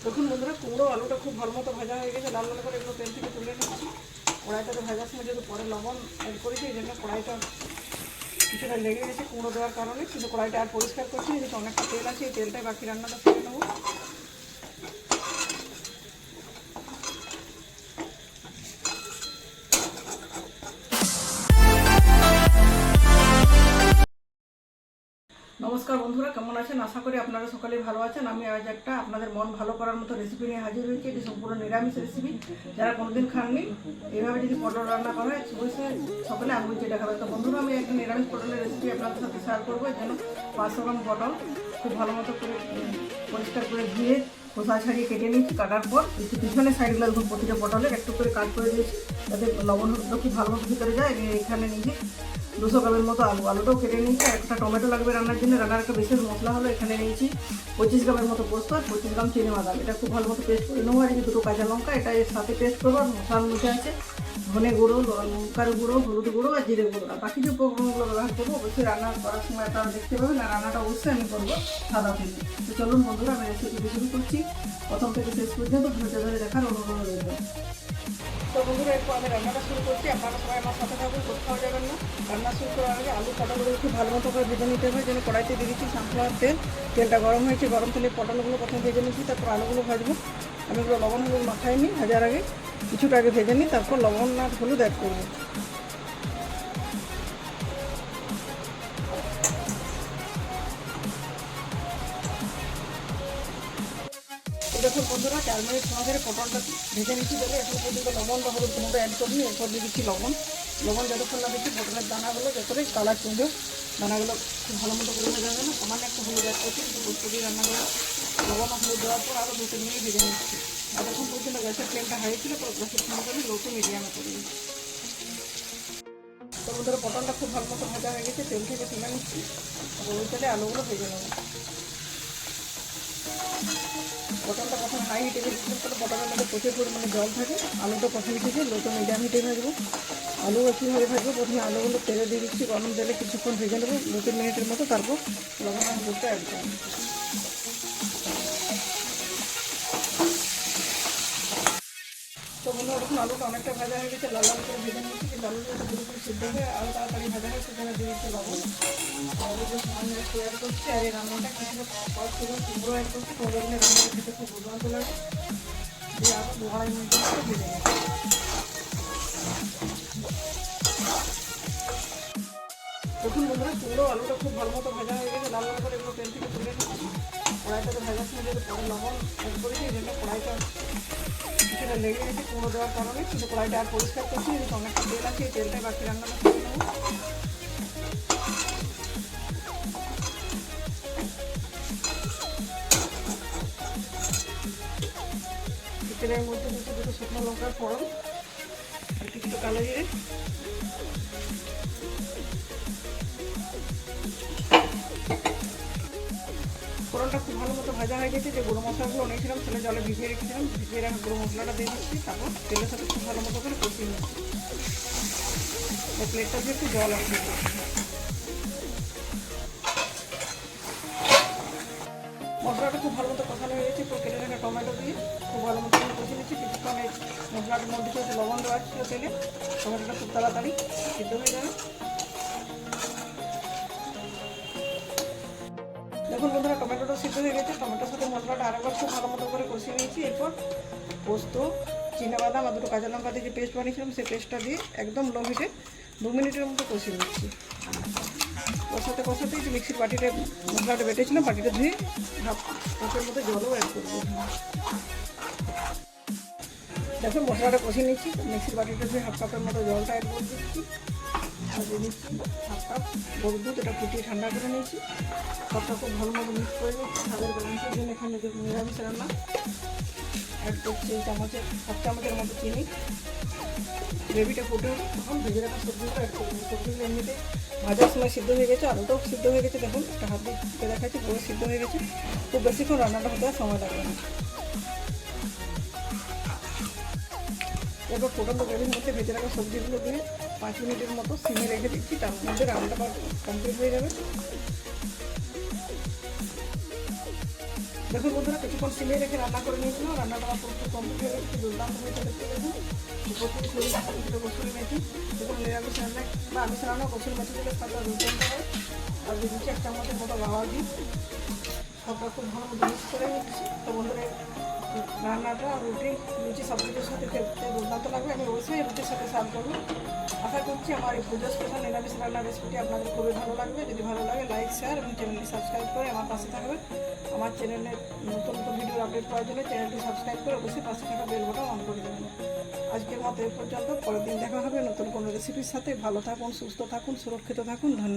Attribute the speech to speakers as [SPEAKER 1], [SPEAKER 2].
[SPEAKER 1] দেখুন বন্ধুরা, কুমড়ো আলুটা খুব ভালো মতো ভাজা হয়ে গেছে। লাল লাল করে এগুলো তেল থেকে তুলে নিচ্ছি। কড়াইটাতে ভাজার সময় যেহেতু পরে লবণ অ্যাড করেছি, এই জন্য কড়াইটা কিছুটা লেগে গেছে কুমড়ো দেওয়ার কারণে। কিন্তু কড়াইটা আর পরিষ্কার করছি না, যেহেতু অনেকটা তেল আছে। এই তেলটাই বাকি রান্নাটা করে নেবো। নমস্কার বন্ধুরা, কেমন আছেন? আশা করি আপনারা সকলেই ভালো আছেন। আমি আজ একটা আপনাদের মন ভালো করার মতো রেসিপি নিয়ে হাজির হয়েছি। এটি সম্পূর্ণ নিরামিষ রেসিপি। যারা কোনোদিন খাননি, এইভাবে যদি পটল রান্না করা হয় অবশ্যই সকলে আঙুল চেটে খাবে। তো বন্ধুরা, আমি একটা নিরামিষ পটলের রেসিপি আপনাদের সাথে শেয়ার করবো। এর জন্য 500 গ্রাম পটল খুব ভালো মতো করে পরিষ্কার করে ধুয়ে খোসা ছাড়িয়ে কেটে নিয়েছি। কাটার পর পিছনের সাইডগুলো দেখুন, প্রতিটা পটলের একটু করে কাট করে দিয়েছি, যাতে লবণ খুব ভালো মতো ভিতরে যায়। এখানে নিয়েছি 200 গ্রামের মতো আলুটাও কেটে নিয়েছি। আর একটা টমেটো লাগবে রান্নার জন্য। রান্নার একটা বিশেষ মশলা হলো, এখানে নিয়েছি 25 গ্রামের মতো পোস্ত আর 25 গ্রাম চিনি বাদাম। এটা খুব ভালো মতো পেস্ট করে নেবো। আর এই 2টো কাঁচা লঙ্কা, এটা এর সাথে পেস্ট করবো। আর মশলার মধ্যে আছে ধনে গুঁড়ো, লঙ্কার গুঁড়ো, হলুদ গুঁড়ো আর জিরে গুঁড়ো। আর বাকি যে উপকরণগুলো ব্যবহার করবো অবশ্যই রান্না করার সময় আপনারা দেখতে পাবেন। আর রান্নাটা অবশ্যই আমি করবো সাদা তেলে। তো চলুন বন্ধুরা, আমি রেসিপিটি শুরু করছি। প্রথম থেকে শেষ পর্যন্ত ধৈর্য ধরে দেখার অনুরোধ রইল। তো বন্ধুরা, একটু আমি রান্নাটা শুরু করছি। আপনারা সবাই আমার সাথে থাকুন, কোথাও যাবেন না। রান্না শুরু করার আগে আলু পটলগুলো খুব ভালো মতো করে ভেজে নিতে হবে। যেন কড়াইতে দিয়ে দিচ্ছি সানফ্লাওয়ার তেল। তেলটা গরম হয়েছে, গরম তেলে পটলগুলো প্রথমে ভেজে নিচ্ছি, তারপর আলুগুলো ভাজবো। আমি এগুলো লবণ হলুদ মাখাই নিই ভাজার আগে, কিছুটা আগে ভেজে নিই, তারপর লবণ আর হলুদ অ্যাড করবো। দেখুন বন্ধুরা, 4 মিনিট সময় ধরে পটলটা ভেজে নিচ্ছি। দেবে এখন পর্যন্ত লবণ বা হলুদ কোনোটা অ্যাড করিনি। এরপর দিয়ে দিচ্ছি লবণ। যতক্ষণ না দিচ্ছি পটলের দানাগুলো যতটাই কালার চেঞ্জ হোক, দানাগুলো খুব ভালো মতো করে ভেজে যাবে না। সামান্য একটু হলুদ অ্যাড করছি, কিন্তু প্রস্তুতি রান্নাগুলো লবণ আর হলুদ দেওয়ার পর আরও 2-3 মিনিট ভেজে নিচ্ছি। যতক্ষণ পর্যন্ত গ্যাসের ফ্লেমটা হাই ছিল, গ্যাসের ফ্লেমটা আমি লো টু মিডিয়ামে করে দিচ্ছি। তো বন্ধুরা, পটলটা খুব ভালো মতো ভাজা হয়ে গেছে, তেল থেকে তুলে নিচ্ছি। ওই তেলে আলুগুলো ভেজে নেবো। পটলটা প্রথম হাই হিটে ভেজে করে, পটলের মধ্যে প্রচুর পরিমাণে জল থাকে। আলুটা প্রথমে থেকে লো টু মিডিয়াম হিটে ভাজবো। আলু কীভাবে ভাজবো, প্রথমে আলুগুলো তেলে দিয়ে দিচ্ছি। গরম তেলে কিছুক্ষণ ভেজে নেবো 2-3 মিনিটের মতো, তারপর লবণ আর হলুদটা অ্যাড করবো। তো বন্ধুরা, দেখুন আলুটা অনেকটা ভাজা হয়ে গেছে, লাল লাল করে ভেজে নিচ্ছি। কিন্তু আলুটা পুরোপুরি সিদ্ধ হয়ে আরও তাড়াতাড়ি ভাজা হয়, সেখানে দিয়ে দিচ্ছি লবণ। আলুগুলো সামান্য একটু অ্যাড করছি। আর এই রান্নাটা কিছুটা পর থেকে কুমড়ো অ্যাড করছি। কুমড়োগুলো রান্নাটা খেতে খুব দুর্দান্ত লাগে। দিয়ে আরও 2-2.5 মিনিটের মতো ভেজে নিচ্ছি। দেখুন বন্ধুরা, কুমড়ো আলুটা খুব ভালো মতো ভাজা হয়ে গেছে। লাল লাল করে এগুলো তেল থেকে তুলে নিচ্ছি। কড়াইটাতে ভাজার সময় যেহেতু পরে লবণ অ্যাড করেছি, এই জন্য কড়াইটা কিছুটা লেগে গেছে কুমড়ো দেওয়ার কারণে। কিন্তু কড়াইটা আর পরিষ্কার করছি, যেহেতু অনেকটা তেল আছে। এই তেলটাই বাকি রান্নাটা করে নেবো। তেলের মধ্যে দিচ্ছি 2টো শুকনো লঙ্কার ফোড়ন আর কিছুটা কালো জিরে। ফোড়নটা খুব ভালো মতো ভাজা হয়ে গেছে। যে গুঁড়ো মশলাগুলো নিয়েছিলাম সেটা জলে ভিজিয়ে রেখেছিলাম, ভিজিয়ে রাখা গুঁড়ো মশলাটা দিয়ে দিচ্ছি। তারপর তেলের সাথে খুব ভালো মতো করে কষিয়ে নিচ্ছি। প্লেটটা দিয়ে একটু জল আসবে। মশলাটা খুব ভালো মতো কষানো হয়ে গেছে। তো কেটে রাখা টমেটো দিয়ে খুব ভালো মতো কষিয়ে নিচ্ছি। কিছুক্ষণ এই মশলাটার মধ্যে একটু লবণ দেওয়া ছিল তেলে, টমেটোটা খুব তাড়াতাড়ি সিদ্ধ হয়ে যাবে। দেখুন বন্ধুরা, টমেটোটা সিদ্ধ হয়ে গেছে। টমেটোর সাথে মশলাটা আরেকবার খুব ভালো মতো করে কষিয়ে নিয়েছি। এরপর পোস্ত, চিনাবাদাম আর 2টো কাঁচা লঙ্কা দিয়ে যে পেস্ট বানিয়েছিলাম, সেই পেস্টটা দিয়ে একদম লো হিটে 2 মিনিটের মতো কষিয়ে নিচ্ছি। কষাতেই যে মিক্সির বাটিতে মশলাটা বেটেছিলাম, বাটিটা ধুয়ে হাফ কাপের মতো জলও অ্যাড করবো। দেখুন মশলাটা কষিয়ে নিচ্ছি। মিক্সির বাটিটা ধুয়ে হাফ কাপের মতো জলটা অ্যাড করে দিচ্ছি। আর দিয়ে দিচ্ছি হাফ কাপ গরুর দুধ। এটা ফুটিয়ে ঠান্ডা করে নিয়েছি। সবটা খুব ভালো মতো মিক্স করে নিচ্ছি। স্বাদের ব্যালেন্সের জন্য এখানে যে নিরামিষ রান্না অ্যাড করছি এই চামচের 1 চামচের মতো চিনি। গ্রেভিটা ফুটে উঠে তখন ভেজে রাখা সবজিগুলো অ্যাড করবো। সবজিগুলো এমনিতে ভাজার সময় সিদ্ধ হয়ে গেছে, আলুটাও সিদ্ধ হয়ে গেছে। দেখুন একটা হাত দিয়ে দেখাচ্ছি, পুরো সিদ্ধ হয়ে গেছে। খুব বেশিক্ষণ রান্নাটা হতে সময় লাগবে না। এরপর ফুটন্ত গ্রেভির মধ্যে ভেজে রাখা সবজিগুলো দিয়ে 5 মিনিটের মতো সিমে রেখে দিচ্ছি। তার মধ্যে রান্নাটা কমপ্লিট হয়ে যাবে। দেখুন বন্ধুরা, কিছুক্ষণ সিমে রেখে রান্না করে নিয়েছিলাম। রান্নাটা আমার পুরো কমপ্লিট হয়ে গেছে, দুর্দান্ত হয়েছে দেখতে দেখুন। উপর থেকে সরিয়ে রাখা কিছুটা কসুরি মেথি। দেখুন নিরামিষ রান্না বা আমিষ রান্না কসুরি মেথি দিলে স্বাদটা দুর্দান্ত হয়। আর দিয়ে দিচ্ছি 1 চামচের মতো গাওয়া ঘি। সবটা খুব ভালো মতো মিক্স করে নিচ্ছি। তো বন্ধুরা, রান্নাটা রুটি লুচি সব কিছুর সাথে খেতে দুর্দান্ত লাগবে। আমি অবশ্যই রুটির সাথে সার্ভ করবো। আশা করছি আমার এই পুজো স্পেশাল নিরামিষ রান্নার রেসিপিটি আপনাদের খুবই ভালো লাগবে। যদি ভালো লাগে লাইক, শেয়ার এবং চ্যানেলটি সাবস্ক্রাইব করে আমার পাশে থাকবেন। আমার চ্যানেলে নতুন নতুন ভিডিও আপডেট পাওয়ার জন্য চ্যানেলটি সাবস্ক্রাইব করে অবশ্যই পাশে থাকা বেল বাটন অন করে দেবেন। আজকের মতো এই পর্যন্ত। পরের দিন দেখা হবে নতুন কোনো রেসিপির সাথে। ভালো থাকুন, সুস্থ থাকুন, সুরক্ষিত থাকুন। ধন্যবাদ।